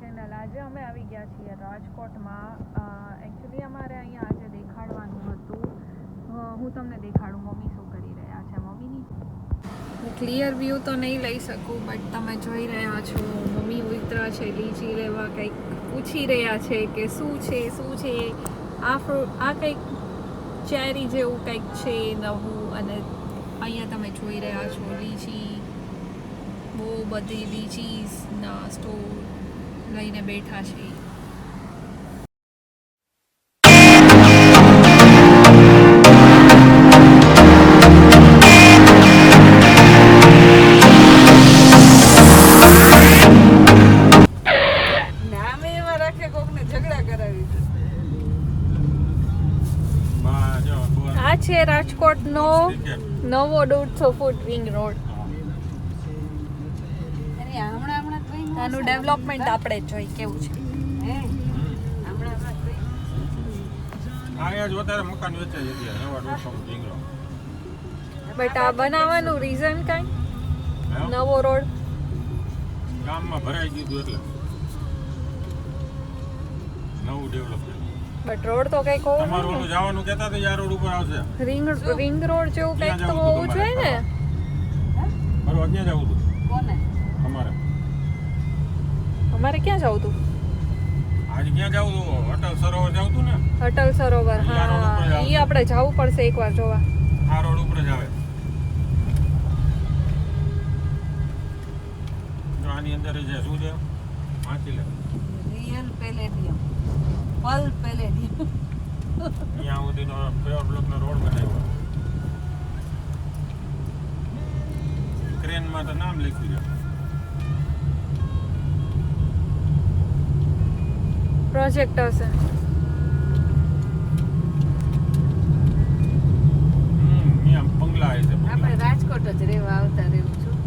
Channel. આજે અમે આવી ગયા છીએ રાજકોટમાં. એકચ્યુઅલી અમારે અહીંયા આજે દેખાડવાનું હતું. હું તમને દેખાડું મમ્મી શું કરી રહ્યા છે. મમ્મીની ક્લિયર વ્યૂ તો નહીં લઈ શકું, બટ તમે જોઈ રહ્યા છો મમ્મી ઉતરા છે લીચી લેવા. કંઈક પૂછી રહ્યા છે કે શું છે આ કંઈક ચેરી જેવું કંઈક છે નવું. અને અહીંયા તમે જોઈ રહ્યા છો લીચી, બહુ બધી લીચીસના સ્ટોર લઈને બેઠા છે. નામે એવા રાખે કોકને ઝઘડા કરાવી. આ છે રાજકોટનો નવો 150 ફૂટ રિંગ રોડ. આનું ડેવલપમેન્ટ આપણે જોઈ કેવું છે. બટ આ બનાવવાનું રીઝન કઈ નવો રોડ ગામમાં ભરાઈ ગયું એટલે નવું ડેવલપમેન્ટ. બટ રોડ તો કઈક હોવો તમારું ઓલું જવાનું કહેતા તો યાર રોડ ઉપર આવશે. રિંગ રોડ જેવું કઈક તો હોવું જોઈએ ને. મારું ક્યાં જવું હતું? કોને? તમારે. અમારે ક્યાં જવું હતું? આજે ક્યાં જવું હતું? અટલ સરોવર જવું હતું ને? અટલ સરોવર. હા, ઈ આપણે જવું પડશે એકવાર જોવા. આ રોડ ઉપર જ આવે. જો આની અંદર છે શું છે? વાંચી લે. રિયલ પેલેડિયમ, પલ પેલેડિયમ. અહીંયા સુધીનો પેવર બ્લોકનો રોડ બનાવ્યો. ક્રેનમાં તો નામ લખ્યું છે. પ્રોજેક્ટ હશે. અહીંયા બંગલા છે. આપણે રાજકોટ જ રહેવા આવતા રહેવું છું.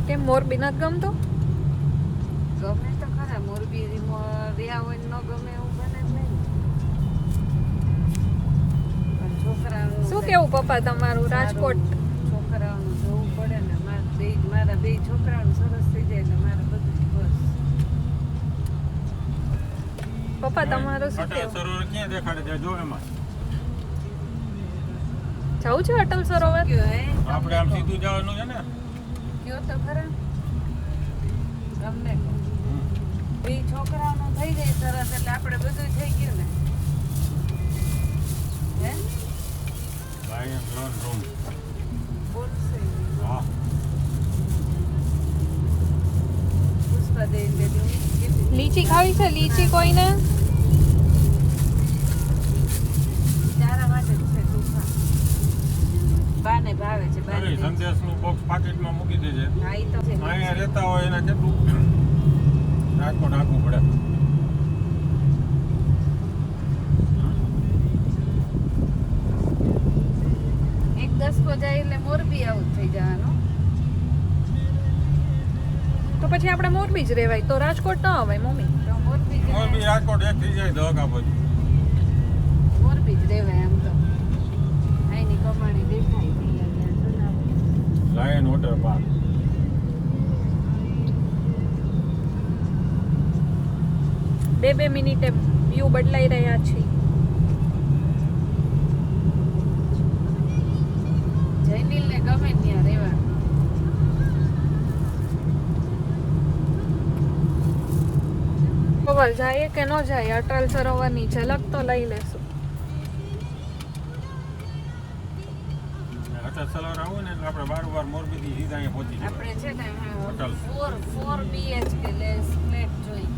કેમ મોરબી નથી ગમતું? ગમે તો ખરા, મોરબી રહ્યા હોય ન ગમે એવું બને જ નહીં. પણ છોકરાનું શું કેવું પપ્પા તમારું રાજકોટ? છોકરાઓનું જોવું પડે ને. મારા બે છોકરાઓનું સરસ થઈ જાય એટલે મારે બધું જ બસ. પપ્પા તમારું શું અટલ કેવું? સરોવર ક્યાં દેખાડે છે? જો એમાં જવું છે અટલ સરોવર? કયો હે? આપણે આમ સીધું જવાનું છે ને. કયો તો ખરા. ગમે બે છોકરાઓનું થઈ જાય સરસ એટલે આપણે બધું થઈ ગયું ને. હે? Lion loan room. બોલશે હા. પુષ્પા દઈને બેઠી લીચી ખાવી છે? લીચી કોઈને? તારા માટે જ છે તુફા. બાને ભાવે છે બાને અરે સંદેશનું બોક્સ પાકીટમાં મૂકી દેજે. હા ઈ તો છે. અહીંયા રહેતા હોય એને કેટલું રાજકોટ આખવું પડે. એક 10 કો જાય એટલે મોરબી આવું થઈ જવાનું. તો પછી આપણે મોરબી જ રહેવાય, તો રાજકોટ ન અવાય મમ્મી. તો મોરબી જ મોરબી રાજકોટ એક થઈ જાય દહકા પછી. મોરબી જ રહેવાય આમ તો. અહીંની કમાણી દેખાય નહીં અહીંયા જુનાગઢ. Lion water park. બે મિનિટે વ્યૂ બદલાઈ રહ્યા છે. જયનીલને ગમે ત્યાં રહેવાનું. પવલ જાય કે ન જાય, અટલ સરોવરની ઝલક તો લઈ લેશું. અટલ સરોવર આવું ને એટલે આપણે બારોબાર મોરબીથી સીધા અહીંયા પહોંચી જવાય. આપણે છે ને હોટલ. 4 BHK લેસ ફ્લેટ જોઈ.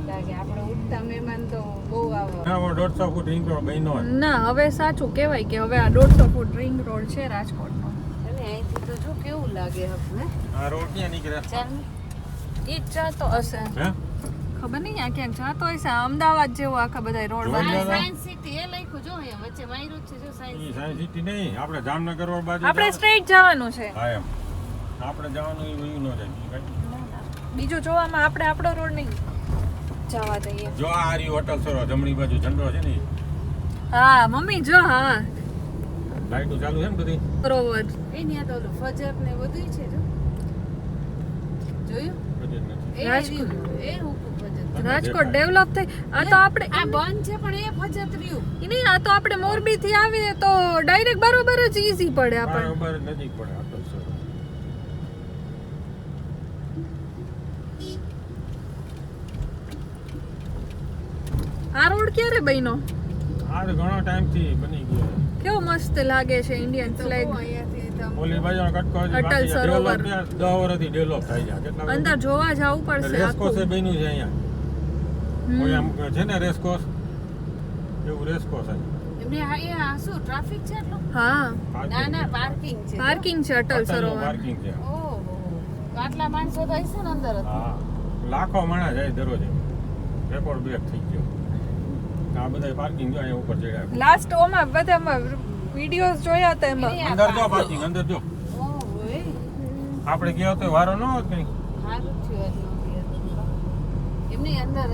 લાગે આપણે ઉઠતા મહેમાન તો બહુ આવે. હા, 150 ફૂટ રિંગ રોડ બન્યો હોય. ના, હવે સાચું કહેવાય કે હવે આ 150 ફૂટ રિંગ રોડ છે રાજકોટનો. અને અહીંથી તો જો કેવું લાગે હવે. આ રોડ ક્યાં નીકળે? ચાલ ઈ જ જાતો હશે. હે? ખબર નહીં આ ક્યાંક જાતો હશે. અમદાવાદ જેવો આખા બધા રોડ જોઈ બને. લો. સાયન્સ સિટી એ લખ્યું જો અહીંયા વચ્ચે માયરું જ છે જો સાયન્સ. ઈ સાયન્સ સિટી નહીં, આપણે જામનગર રોડ બાજુ આપણે જવાનું. સ્ટ્રેટ જવાનું છે. હા એમ. આપણે જવાનું એ વયું ન જાય. બીજું જોવામાં આપણે આપણો રોડ નહીં જવા દઈએ. જો આ રહ્યું હોટલ સરોવર જમણી બાજુ ઝંડો છે ને. હા મમ્મી જો. હા લાઈટો ચાલુ છે ને બધી. બરોબર. એની આ તો ઓલું ફજર ને બધું છે જો. જોયું બજેટ નથી. એ રાજકોટ. રહ્યું. એ હુકુ ફજત રાજકોટ ડેવલપ થઈ આ તો આપણે આ બંધ છે પણ એ ફજત રહ્યું ઈ નહીં આ તો આપણે મોરબી થી આવીએ તો ડાયરેક્ટ બરોબર જ ઈઝી પડે આપણને બરાબર નજીક પડે અટલ સરોવર. આ રોડ ક્યારે બન્યો આ તો ઘણો ટાઈમ થી બની ગયો છે. કેવો મસ્ત લાગે છે ઇન્ડિયન તો ફ્લેગ બહુ અહીંયાથી તમે ઓલી બાજુ કટકો હજી અટલ બાકી છે. સરોવર. Develop ત્યાં 10 વર્ષથી ડેવલપ થઈ જાય કેટલા અંદર જોવા જવું પડશે રેસકોર્સ આખું બન્યું છે અહીંયા. હમ. ઓય આમ છે ને રેસકોર્સ એવું રેસકોર્સ છે. એમને આ શું ટ્રાફિક છે એટલો હા ના ના પાર્કિંગ છે પાર્કિંગ છે અટલ સરોવર પાર્કિંગ છે. ઓહો આટલા માણસો તો હશે ને અંદર જ. હા લાખો માણસ જાય દરરોજ રેકોર્ડ બ્રેક થઈ ગયો. આ બધા પાર્કિંગ જો અહીંયા ઉપર ચડ્યા. લાસ્ટ ઓમાં બધામાં વિડિયોઝ જોયા હતા એમાં એ આ અંદર જો પાર્કિંગ અંદર જો ઓહો એ આપણે ગયા તો વારો ન હોત કઈ. સારું થયું આજ નહોતી હતી. એમની અંદર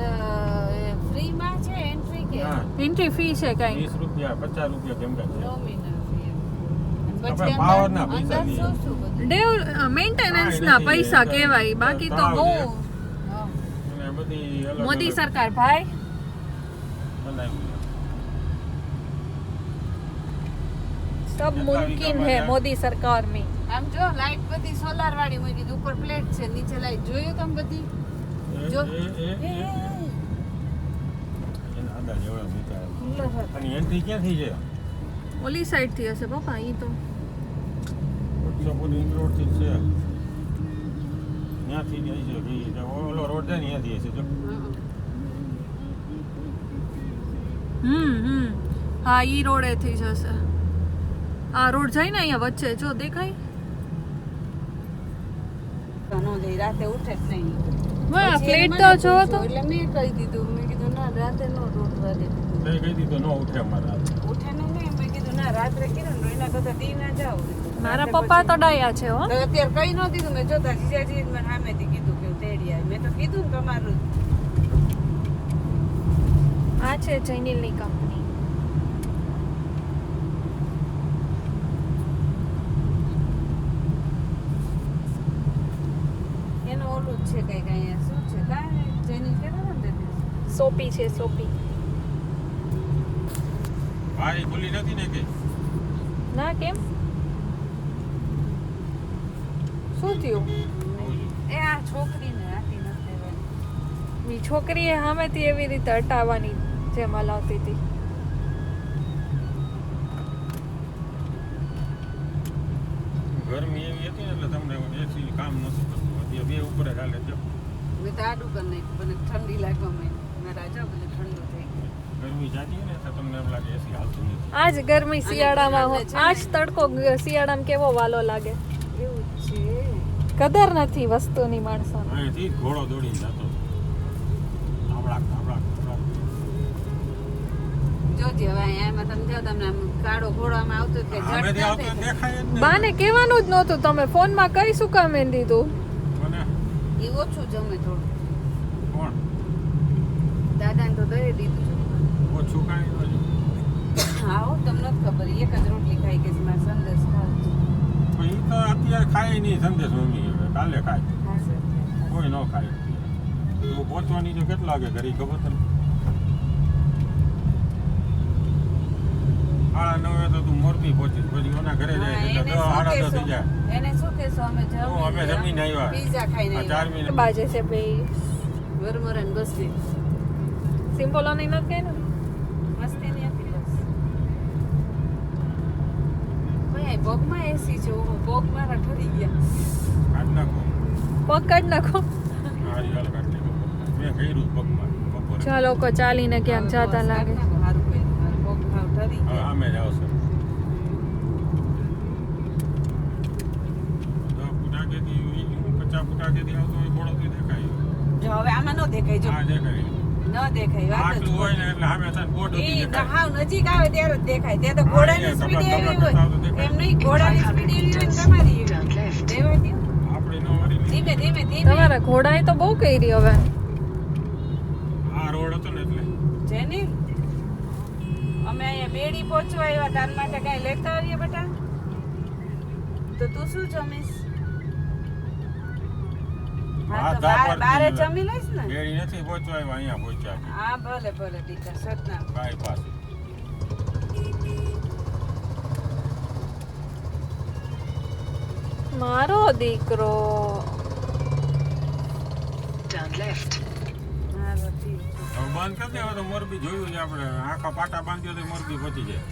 ફ્રી માં છે એન્ટ્રી કે હા એન્ટ્રી ફી છે કઈ 20 રૂપિયા 50 રૂપિયા કેમ કે છે. નોમિનલ ફી અને આપણે પછી power ના અંદર પૈસા અંદર શું શું બધું ડેવ મેન્ટેનન્સ હા, ના એનાથી પૈસા એક કહેવાય બાકી તો તળાવ બહુ છે. હા. અને બધી અલગ મોદી અલગ સરકાર ભાઈ બનાવી છે. सब मुमकिन है मोदी सरकार में આમ જો લાઈટ બધી સોલાર વાળી મૂકી દીધી ઉપર પ્લેટ છે નીચે લાઈટ જોયું તમે બધી જો એના આડા જેવડા મૂક્યા. અને એન્ટ્રી ક્યાંથી છે? ઓલી સાઈડ થી હશે પપ્પા અહીં તો ઉત્સવપુર રિંગ રોડ થી જ છે. ત્યાંથી જાય છે ભાઈ. ઓલો રોડ છે ને ત્યાંથી હશે જો. હા ઈ રોડે થી જ હશે આ રોડ જાય ને અહીંયા વચ્ચે જો દેખાય નો દે રાતે ઉઠે જ નહીં વાહ પછી પ્લેટ એને તો મને જો પૂછ્યું, તો એટલે મેં કહી દીધું મેં કીધું ના રાતે નો ઉઠવા દે મેં કહી દીધું ન ઉઠે અમારા. ઉઠે ને નહીં મેં કીધું ના રાત્રે કીધું ને એના કરતા દી ના જાવ મારા પપ્પા તો ડાયા છે હો તો અત્યારે કઈ ન દીધું મેં જોતા જીજાજી મને સામેથી કીધું કે તેડી આવી મેં તો કીધું ને તમારું આ છે ચૈનિલની કંપની એનું ઓલું જ છે કઈક અહીંયા શું છે કાંઈ જેની કેતા ને સોપી છે સોપી ભાઈ ખુલ્લી નથી ને કે ના કેમ શું થયું એ આ છોકરીને આટી નથી દેવાની ઈ છોકરીએ સામેથી એવી રીતે હટાવવાની જેમ હલાવતી હતી ગરમી એવી હતી ને એટલે તમને એસી કામ નતું કરતું. અત્યારે બે ઉપર જ હાલે જો. મેં તો આડું કરી નાખ્યું મને ઠંડી લાગવા માંડી મેં રાજા બધું ઠંડુ થઈ ગયું ગરમી જાતી ને તો તમને એમ લાગે એસી હાલતું નથી. આજ ગરમી અને શિયાળામાં ઘરને છે ને- આજ તડકો શિયાળામાં કેવો વાલો લાગે એવું જ છે કદર નથી વસ્તુની માણસોને અહીંથી જ ઘોડો દોડી જતો આપડા આપડા જોજે હવે એમાં તમે જો તમને આમ કાળો ઘોડો આમાં આવતો એટલે સામેથી જટ આવતો ના દેખાય જ ને. બાને કહેવાનું જ નહોતું તમે ફોનમાં કઈ શું કામ એમ દીધું મને થાય. એ ઓછું જમે થોડું કોણ દાદાને તો દઈ દીધું ઓછું કાંઈ ન જોયું. આવો તમને નથી ખબર એક જ રોટલી ખાઈ કે મારે સંદેશ ખાવ પણ ઈ તો અત્યારે ખાય નહીં સંદેશ મમ્મી હવે કાલે ખાય કોઈ ન ખાય તો પહોંચવાની તો કેટલા વાગે ઘરે ખબર તને 9:30 તો તું મોરબી પહોંચીશ પછી ઓના ઘરે જાય એટલે 10:30 થઈ જાય. એને શું કહેશો અમે અમે જમીને આવ્યા. પીઝા ખાઈને આ 4 મિનિટ બાજે છે બે વરમરન બસી સિમ્પલો નહીં નથી કઈ ને મસ્તી ની આપી બસ ભાઈ પગમાં એસી છે ઓહો પગ મારા ઠરી ગયા કાઢ નાખો પગ કાઢ નાખો હારી હાલ કાઢ નાખો મેં કર્યું જ પગમાં બપોરે ચાલો લોકો ચાલીને ક્યાંક જતા લાગે સારું કર્યું મારો પગ ભાવ ઠરી હવે ગયા આમે જ આવશે તો ફૂટાકેથી 50 ફૂટાકેથી આવતો હોય ઘોડોથી દેખાય જો હવે આમાં ન દેખાય જો હા દેખાય ન દેખાય વાત જ આટલું હોય ને એટલે સામે થાય બોટ એ હતી દેખાય હાવ નજીક આવે ત્યારે જ દેખાય ત્યાં તો ઘોડાની હા, સ્પીડ તમને એવી ખબર હોય દેખાય. એમ નહીં ઘોડાની સ્પીડ એવી હોય ને તમારી એવી દેવા દો આપણે નો વળી ધીમે ધીમે ધીમે તમારા ઘોડાએ તો બહુ કરી હવે આ રોડ હતો ને એટલે જેની અમે અહીંયા બેડી પહોંચવા આવ્યા તાર માટે કઈ લેતા આવીએ બેટા તો તું શું જમીશ હા તો માધા બારે પરથી જમી લઈશ ને બેડી નથી પહોંચવા આવ્યા, અહીંયા પહોંચ્યા છે. હા ભલે ભલે દીકરા સતનામ કાંઈ પાસે મારો દીકરો મારો ઠીક છે. હવે બંધ કરી દે. હવે તો મોરબી જોયું છે આપણે, આખા પાટા બાંધ્યો તો મોરબી પહોંચી જાય.